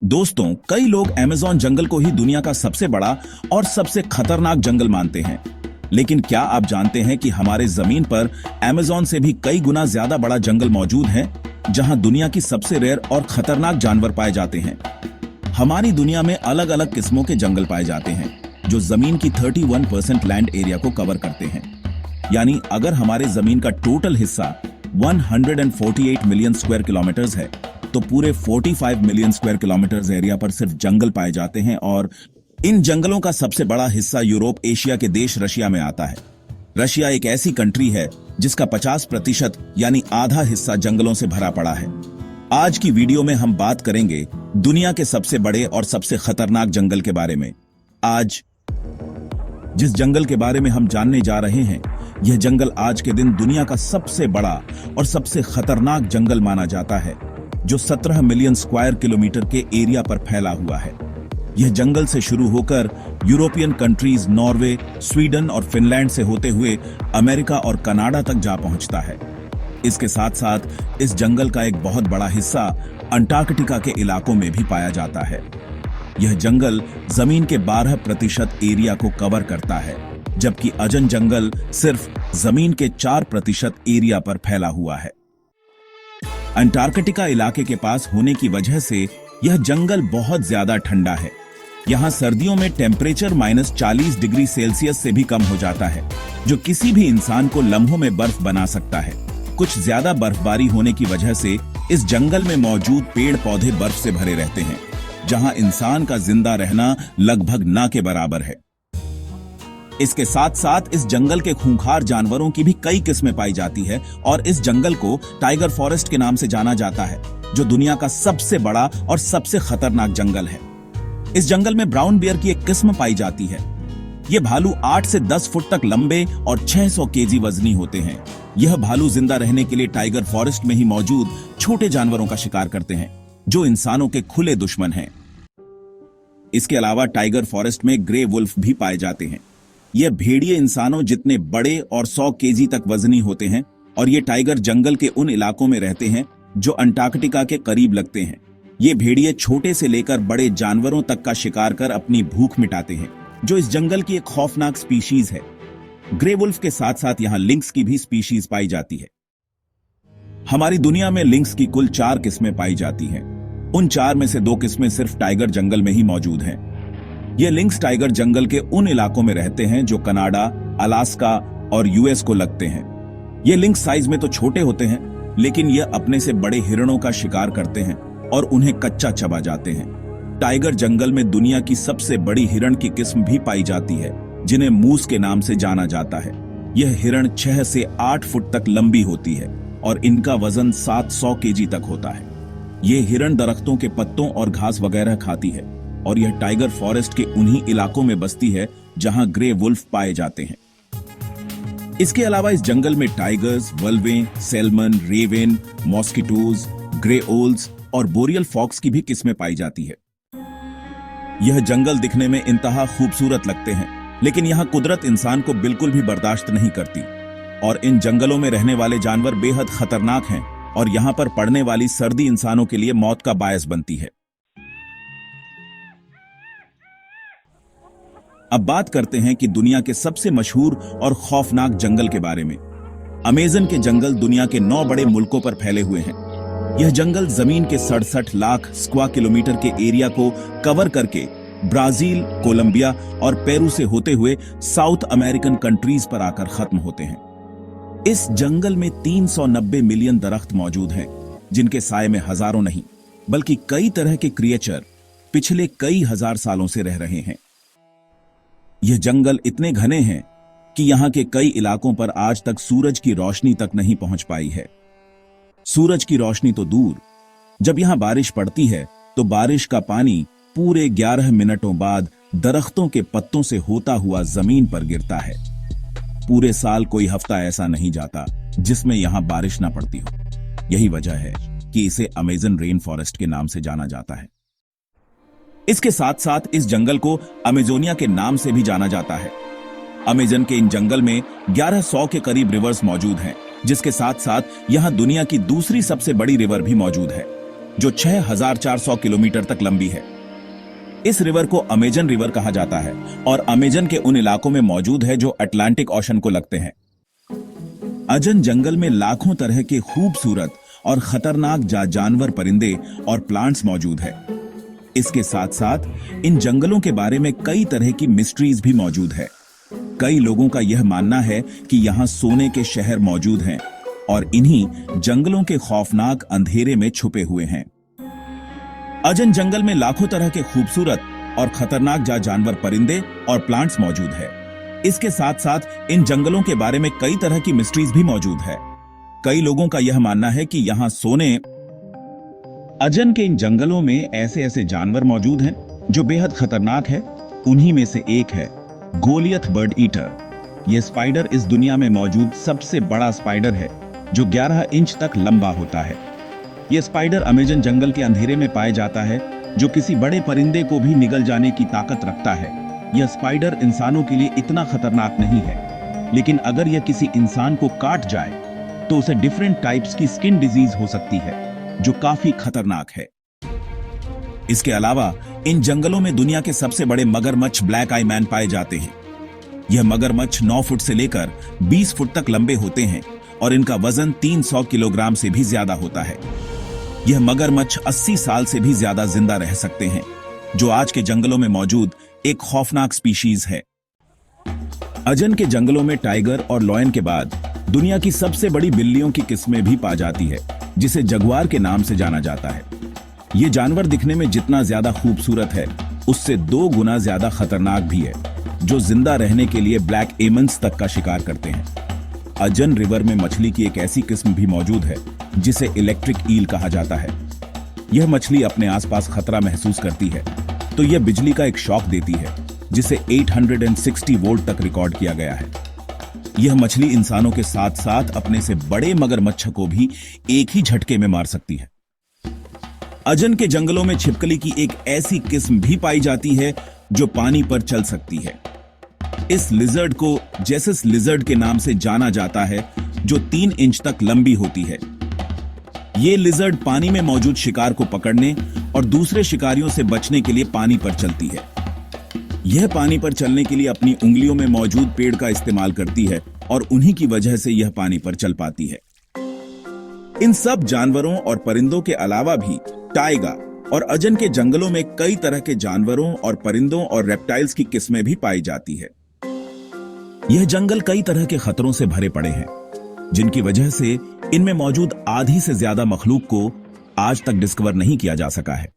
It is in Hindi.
दोस्तों, कई लोग अमेज़न जंगल को ही दुनिया का सबसे बड़ा और सबसे खतरनाक जंगल मानते हैं। लेकिन क्या आप जानते हैं कि हमारे जमीन पर अमेज़न से भी कई गुना ज्यादा बड़ा जंगल मौजूद है, जहां दुनिया की सबसे रेयर और खतरनाक जानवर पाए जाते हैं। हमारी दुनिया में अलग अलग किस्मों के जंगल पाए जाते हैं, जो जमीन की 31% लैंड एरिया को कवर करते हैं। यानी अगर हमारे जमीन का टोटल हिस्सा 148 मिलियन स्क्वायर किलोमीटर्स है, तो पूरे 45 मिलियन स्क्वायर किलोमीटर्स एरिया पर सिर्फ जंगल पाए जाते हैं। और इन जंगलों का सबसे बड़ा हिस्सा यूरोप एशिया के देश रशिया में आता है। रशिया एक ऐसी कंट्री है जिसका 50% यानी आधा हिस्सा जंगलों से भरा पड़ा है। आज की वीडियो में हम बात करेंगे दुनिया के सबसे बड़े और सबसे खतरनाक जंगल के बारे में। आज जिस जंगल के बारे में हम जानने जा रहे हैं, यह जंगल आज के दिन दुनिया का सबसे बड़ा और सबसे खतरनाक जंगल माना जाता है, जो 17 मिलियन स्क्वायर किलोमीटर के एरिया पर फैला हुआ है। यह जंगल से शुरू होकर यूरोपियन कंट्रीज नॉर्वे, स्वीडन और फिनलैंड से होते हुए अमेरिका और कनाडा तक जा पहुंचता है। इसके साथ साथ इस जंगल का एक बहुत बड़ा हिस्सा अंटार्कटिका के इलाकों में भी पाया जाता है। यह जंगल जमीन के 12% एरिया को कवर करता है, जबकि अजन जंगल सिर्फ जमीन के 4% एरिया पर फैला हुआ है। अंटार्कटिका इलाके के पास होने की वजह से यह जंगल बहुत ज्यादा ठंडा है। यहाँ सर्दियों में टेम्परेचर -40 डिग्री सेल्सियस से भी कम हो जाता है, जो किसी भी इंसान को लम्हों में बर्फ बना सकता है। कुछ ज्यादा बर्फबारी होने की वजह से इस जंगल में मौजूद पेड़ पौधे बर्फ से भरे रहते हैं, जहां इंसान का जिंदा रहना लगभग ना के बराबर है। इसके साथ साथ इस जंगल के खूंखार जानवरों की भी कई किस्में पाई जाती है, और इस जंगल को टाइगर फॉरेस्ट के नाम से जाना जाता है, जो दुनिया का सबसे बड़ा और सबसे खतरनाक जंगल है। इस जंगल में ब्राउन बियर की एक किस्म पाई जाती है। ये भालू 8 से 10 फुट तक लंबे और 600 केजी वजनी होते हैं। यह भालू जिंदा रहने के लिए टाइगर फॉरेस्ट में ही मौजूद छोटे जानवरों का शिकार करते हैं, जो इंसानों के खुले दुश्मन हैं। इसके अलावा टाइगर फॉरेस्ट में ग्रे वुल्फ भी पाए जाते हैं। यह भेड़िए इंसानों जितने बड़े और 100 केजी तक वजनी होते हैं, और ये टाइगर जंगल के उन इलाकों में रहते हैं जो अंटार्कटिका के करीब लगते हैं। ये भेड़िए छोटे से लेकर बड़े जानवरों तक का शिकार कर अपनी भूख मिटाते हैं, जो इस जंगल की एक खौफनाक स्पीशीज है। ग्रे वुल्फ के साथ साथ यहाँ लिंक्स की भी स्पीशीज पाई जाती है। हमारी दुनिया में लिंक्स की कुल 4 किस्में पाई जाती हैं। उन 4 में से 2 किस्में सिर्फ टाइगर जंगल में ही मौजूद हैं। ये लिंक्स टाइगर जंगल के उन इलाकों में रहते हैं जो कनाडा, अलास्का और यूएस को लगते हैं। ये लिंक्स साइज में तो छोटे होते हैं, लेकिन ये अपने से बड़े हिरणों का शिकार करते हैं और उन्हें कच्चा चबा जाते हैं। टाइगर जंगल में दुनिया की सबसे बड़ी हिरण की किस्म भी पाई जाती है, जिन्हें मूस के नाम से जाना जाता है। यह हिरण 6 से 8 फुट तक लंबी होती है और इनका वजन 700 केजी तक होता है। ये हिरण दरख्तों के पत्तों और घास वगैरह खाती है, और यह टाइगर फॉरेस्ट के उन्हीं इलाकों में बसती है जहां ग्रे वुल्फ पाए जाते हैं। इसके अलावा इस जंगल में tigers, wolves, salmon, raven, mosquitoes, grey owls और बोरियल फॉक्स की भी किस्में पाई जाती है। यह जंगल दिखने में इंतहा खूबसूरत लगते हैं, लेकिन यहाँ कुदरत इंसान को बिल्कुल भी बर्दाश्त नहीं करती, और इन जंगलों में रहने वाले जानवर बेहद खतरनाक हैं, और यहाँ पर पड़ने वाली सर्दी इंसानों के लिए मौत का बायस बनती है। अब बात करते हैं कि दुनिया के सबसे मशहूर और खौफनाक जंगल के बारे में। अमेज़न के जंगल दुनिया के 9 बड़े मुल्कों पर फैले हुए हैं। यह जंगल जमीन के 67 लाख स्क्वायर किलोमीटर के एरिया को कवर करके ब्राजील, कोलंबिया और पेरू से होते हुए साउथ अमेरिकन कंट्रीज पर आकर खत्म होते हैं। इस जंगल में 390 मिलियन दरख्त मौजूद हैं, जिनके साए में हजारों नहीं बल्कि कई तरह के क्रिएचर पिछले कई हजार सालों से रह रहे हैं। यह जंगल इतने घने हैं कि यहाँ के कई इलाकों पर आज तक सूरज की रोशनी तक नहीं पहुंच पाई है। सूरज की रोशनी तो दूर, जब यहाँ बारिश पड़ती है तो बारिश का पानी पूरे 11 मिनटों बाद दरख्तों के पत्तों से होता हुआ जमीन पर गिरता है। पूरे साल कोई हफ्ता ऐसा नहीं जाता जिसमें यहाँ बारिश ना पड़ती हो। यही वजह है कि इसे अमेज़न रेन फॉरेस्ट के नाम से जाना जाता है। इसके साथ साथ इस जंगल को अमेजोनिया के नाम से भी जाना जाता है। अमेज़न के इन जंगल में 1100 के करीब रिवर्स मौजूद हैं, जिसके साथ साथ यहां दुनिया की दूसरी सबसे बड़ी रिवर भी मौजूद है। जो 6,400 किलोमीटर तक लंबी है। इस रिवर को अमेजन रिवर कहा जाता है और अमेजन के उन इलाकों में मौजूद है जो अटलांटिक ओशन को लगते हैं। अजन जंगल में लाखों तरह के खूबसूरत और खतरनाक जानवर, परिंदे और प्लांट्स मौजूद है। इसके साथ साथ इन जंगलों के बारे में कई तरह की मिस्ट्रीज भी मौजूद है। कई लोगों का यह मानना है कि यहाँ सोने के शहर मौजूद हैं और इन्हीं जंगलों के खौफनाक अंधेरे में छुपे हुए हैं। अजन जंगल में लाखों तरह के खूबसूरत और खतरनाक जानवर, परिंदे और प्लांट्स मौजूद है। इसके साथ साथ इन जंगलों के बारे में कई तरह की मिस्ट्रीज भी मौजूद है। कई लोगों का यह मानना है कि यहाँ सोने अजन के इन जंगलों में ऐसे ऐसे जानवर मौजूद हैं जो बेहद खतरनाक है। उन्हीं में से एक है गोलियत बर्ड ईटर। यह स्पाइडर इस दुनिया में मौजूद सबसे बड़ा स्पाइडर है जो 11 इंच तक लंबा होता है। यह स्पाइडर अमेजन जंगल के अंधेरे में पाया जाता है, जो किसी बड़े परिंदे को भी निगल जाने की ताकत रखता है। यह स्पाइडर इंसानों के लिए इतना खतरनाक नहीं है, लेकिन अगर यह किसी इंसान को काट जाए तो उसे डिफरेंट टाइप्स की स्किन डिजीज हो सकती है, जो काफी खतरनाक है। इसके अलावा इन जंगलों में दुनिया के सबसे बड़े मगरमच्छ ब्लैक आई मैन पाए जाते हैं। यह मगरमच्छ 9 फुट से लेकर 20 फुट तक लंबे होते हैं और इनका वजन 300 किलोग्राम से भी ज्यादा होता है। यह मगरमच्छ 80 साल से भी ज्यादा जिंदा रह सकते हैं, जो आज के जंगलों में मौजूद एक खौफनाक स्पीशीज है। अजन के जंगलों में टाइगर और लॉयन के बाद दुनिया की सबसे बड़ी बिल्लियों की किस्में भी पा जाती है, जिसे जगुआर के नाम से जाना जाता है। ये जानवर दिखने में जितना ज्यादा खूबसूरत है, उससे 2 गुना ज्यादा खतरनाक भी है, जो जिंदा रहने के लिए ब्लैक एमन्स तक का शिकार करते हैं। अजन रिवर में मछली की एक ऐसी किस्म भी मौजूद है जिसे इलेक्ट्रिक ईल कहा जाता है। यह मछली अपने आसपास खतरा महसूस करती है तो यह बिजली का एक शॉक देती है, जिसे 860 वोल्ट तक रिकॉर्ड किया गया है। यह मछली इंसानों के साथ साथ अपने से बड़े मगरमच्छ को भी एक ही झटके में मार सकती है। अजन के जंगलों में छिपकली की एक ऐसी किस्म भी पाई जाती है जो पानी पर चल सकती है। इस लिजर्ड को जेसस लिजर्ड के नाम से जाना जाता है, जो 3 इंच तक लंबी होती है। ये लिजर्ड पानी में मौजूद शिकार को पकड़ने और दूसरे शिकारियों से बचने के लिए पानी पर चलती है। यह पानी पर चलने के लिए अपनी उंगलियों में मौजूद पेड़ का इस्तेमाल करती है और उन्हीं की वजह से यह पानी पर चल पाती है। इन सब जानवरों और परिंदों के अलावा भी टाइगर और अजन के जंगलों में कई तरह के जानवरों और परिंदों और रेप्टाइल्स की किस्में भी पाई जाती है। यह जंगल कई तरह के खतरों से भरे पड़े हैं, जिनकी वजह से इनमें मौजूद आधी से ज्यादा मखलूक को आज तक डिस्कवर नहीं किया जा सका है।